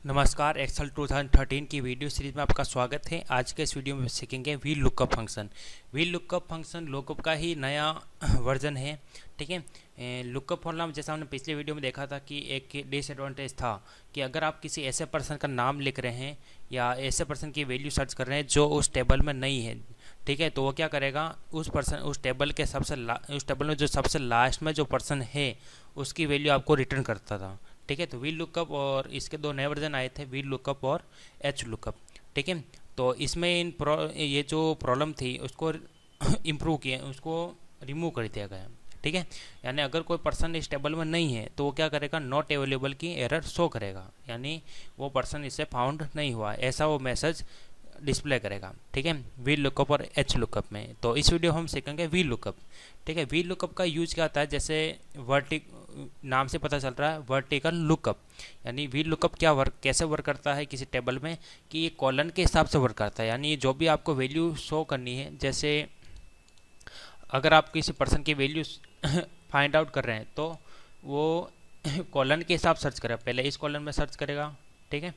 नमस्कार, एक्सेल 2013 की video series में आपका स्वागत है। आज के इस वीडियो में सीखेंगे wheel lookup function. Wheel lookup function lookup का ही नया वर्जन है। ठीक है, लुकअप फॉर्मूला जैसा हमने पिछले वीडियो में देखा था कि एक डिसएडवांटेज था कि अगर आप किसी ऐसे पर्सन का नाम लिख रहे हैं या ऐसे पर्सन की वैल्यू सर्च कर रहे हैं जो उस टेबल में नहीं है, ठीक है, तो वो क्या करेगा, उस टेबल में जो सबसे लास्ट में जो पर्सन है उसकी वैल्यू आपको रिटर्न करता था। ठीक है, तो व्हील लुकअप और इसके दो नए वर्जन आए थे, व्हील लुकअप और एच लुकअप। ठीक है, तो इसमें ये जो प्रॉब्लम थी उसको इम्प्रूव किया, उसको रिमूव कर दिया गया। ठीक है, यानी अगर कोई पर्सन इस टेबल में नहीं है तो वो क्या करेगा, नॉट अवेलेबल की एरर शो करेगा, यानी वो पर्सन इससे फाउंड नहीं हुआ, ऐसा वो मैसेज डिस्प्ले करेगा। ठीक है, व्हील लुकअप और एच लुकअप में। तो इस वीडियो हम सीखेंगे व्हील लुकअप। ठीक है, व्हील लुकअप का यूज क्या होता है, जैसे नाम से पता चल रहा है वर्टिकल लुकअप, यानी व्हील लुकअप कैसे वर्क करता है किसी टेबल में कि ये कॉलन के हिसाब से वर्क करता है। यानी जो भी आपको वैल्यू शो करनी है, जैसे अगर आप किसी पर्सन की वैल्यू फाइंड आउट कर रहे हैं तो वो कॉलन के हिसाब सर्च करेगा, पहले इस कॉलन में सर्च करेगा, ठीक है,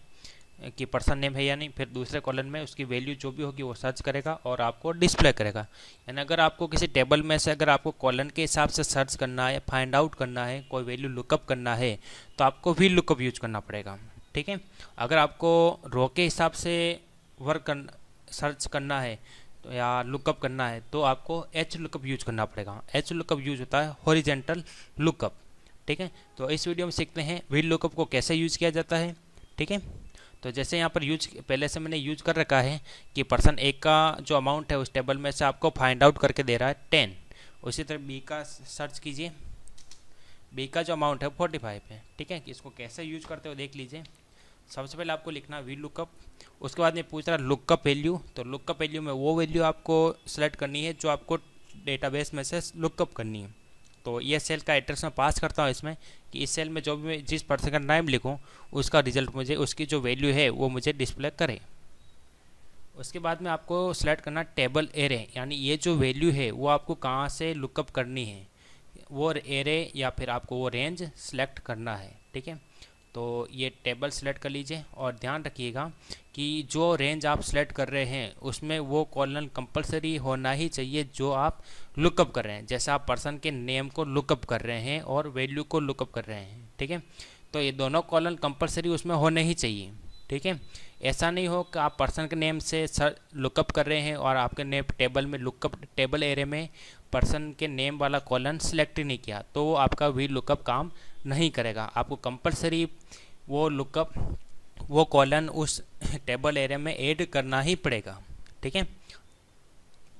कि पर्सन नेम है या नहीं, फिर दूसरे कॉलम में उसकी वैल्यू जो भी होगी वो सर्च करेगा और आपको डिस्प्ले करेगा। यानी अगर आपको किसी टेबल में से अगर आपको कॉलम के हिसाब से सर्च करना है, फाइंड आउट करना है, कोई वैल्यू लुकअप करना है तो आपको व्हील लुकअप यूज करना पड़ेगा। ठीक है, अगर आपको रो के हिसाब से सर्च करना है तो या लुकअप करना है तो आपको एच लुकअप यूज करना पड़ेगा। एच लुकअप यूज होता है हॉरिजेंटल लुकअप। ठीक है, तो इस वीडियो में सीखते हैं व्हील लुकअप को कैसे यूज किया जाता है। ठीक है, तो जैसे यहाँ पर पहले से मैंने यूज कर रखा है कि पर्सन ए का जो अमाउंट है उस टेबल में से आपको फाइंड आउट करके दे रहा है 10। उसी तरह बी का सर्च कीजिए, बी का जो अमाउंट है 45 है। ठीक है, कि इसको कैसे यूज करते हो देख लीजिए। सबसे पहले आपको लिखना व्हील लुकअप, उसके बाद में पूछ रहा लुकअप वैल्यू, तो लुकअप वैल्यू में वो वैल्यू आपको सेलेक्ट करनी है जो आपको डेटाबेस में से लुकअप करनी है। तो ये सेल का एड्रेस मैं पास करता हूँ इसमें कि इस सेल में जो भी मैं जिस पर्सन का नाम लिखूँ उसका रिजल्ट मुझे उसकी जो वैल्यू है वो मुझे डिस्प्ले करे। उसके बाद में आपको सेलेक्ट करना टेबल एरे, यानी ये जो वैल्यू है वो आपको कहाँ से लुकअप करनी है, वो एरे या फिर आपको वो रेंज सेलेक्ट करना है। ठीक है, तो ये टेबल सेलेक्ट कर लीजिए और ध्यान रखिएगा कि जो रेंज आप सेलेक्ट कर रहे हैं उसमें वो कॉलन कंपलसरी होना ही चाहिए जो आप लुकअप कर रहे हैं। जैसे आप पर्सन के नेम को लुकअप कर रहे हैं और वैल्यू को लुकअप कर रहे हैं, ठीक है, तो ये दोनों कॉलन कंपलसरी उसमें होने ही चाहिए। ठीक है, ऐसा नहीं हो कि आप पर्सन के नेम से लुकअप कर रहे हैं और आपके नेम टेबल में टेबल एरे में पर्सन के नेम वाला कॉलन सेलेक्ट ही नहीं किया तो वो आपका व्हील लुकअप काम नहीं करेगा। आपको कंपलसरी वो कॉलन उस टेबल एरिया में ऐड करना ही पड़ेगा। ठीक है,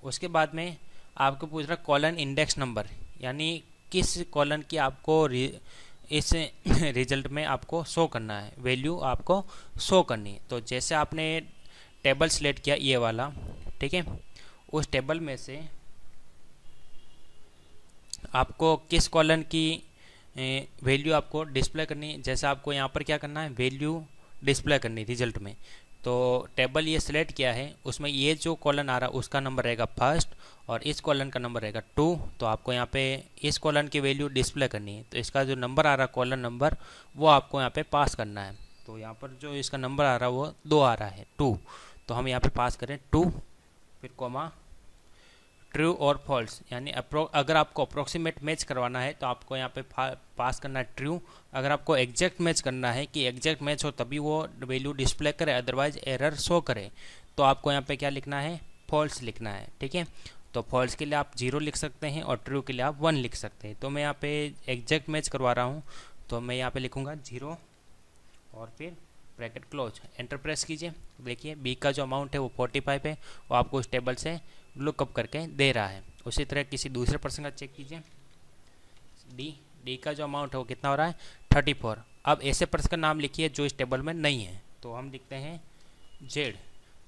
उसके बाद में आपको पूछ रहा कॉलन इंडेक्स नंबर, यानी किस कॉलन की आपको इस रिजल्ट में आपको शो करना है, वैल्यू आपको शो करनी है। तो जैसे आपने टेबल सेलेक्ट किया ये वाला, ठीक है, उस टेबल में से आपको किस कॉलन की वैल्यू आपको डिस्प्ले करनी है। जैसे आपको यहाँ पर क्या करना है, वैल्यू डिस्प्ले करनी है रिजल्ट में। तो टेबल ये सिलेक्ट किया है, उसमें ये जो कॉलन आ रहा है उसका नंबर रहेगा फर्स्ट और इस कॉलन का नंबर रहेगा 2। तो आपको यहाँ पे इस कॉलन की वैल्यू डिस्प्ले करनी है। तो इसका जो नंबर आ रहा है कॉलन नंबर वो आपको यहाँ पे पास करना है। तो यहाँ पर जो इसका नंबर आ रहा है वो 2 आ रहा है, 2। तो हम यहाँ पर पास करें 2, फिर कॉमा ट्रू और फॉल्स, यानी अगर आपको अप्रोक्सीमेट मैच करवाना है तो आपको यहाँ पे पास करना है ट्रू। अगर आपको एग्जैक्ट मैच करना है कि एग्जैक्ट मैच हो तभी वो वैल्यू डिस्प्ले करे, अदरवाइज एरर शो करे, तो आपको यहाँ पे क्या लिखना है, फॉल्स लिखना है। ठीक है, तो फॉल्स के लिए आप 0 लिख सकते हैं और ट्रू के लिए आप 1 लिख सकते हैं। तो मैं यहाँ पे एग्जैक्ट मैच करवा रहा हूँ तो मैं यहाँ पर लिखूँगा 0 और फिर ब्रैकेट क्लोज, एंटर प्रेस कीजिए। देखिए बी का जो अमाउंट है वो 45 है, वो आपको उस टेबल से लुकअप करके दे रहा है। उसी तरह किसी दूसरे पर्सन का चेक कीजिए, डी का जो अमाउंट है वो कितना हो रहा है, 34। अब ऐसे पर्सन का नाम लिखिए जो इस टेबल में नहीं है, तो हम लिखते हैं जेड।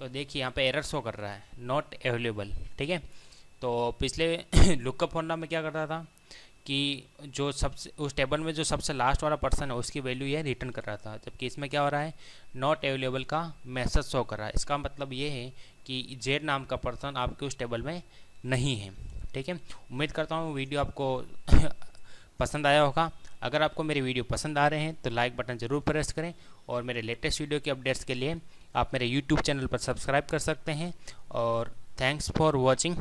तो देखिए यहाँ पे एरर शो कर रहा है, नॉट अवेलेबल। ठीक है, तो पिछले लुकअप फॉर्मूला में क्या कर रहा था कि जो सबसे उस टेबल में जो सबसे लास्ट वाला पर्सन है उसकी वैल्यू ये रिटर्न कर रहा था, जबकि इसमें क्या हो रहा है, नॉट अवेलेबल का मैसेज शो कर रहा है। इसका मतलब ये है कि जेड नाम का पर्सन आपके उस टेबल में नहीं है। ठीक है, उम्मीद करता हूँ वीडियो आपको पसंद आया होगा। अगर आपको मेरे वीडियो पसंद आ रहे हैं तो लाइक बटन ज़रूर प्रेस करें, और मेरे लेटेस्ट वीडियो के अपडेट्स के लिए आप मेरे यूट्यूब चैनल पर सब्सक्राइब कर सकते हैं। और थैंक्स फॉर वॉचिंग।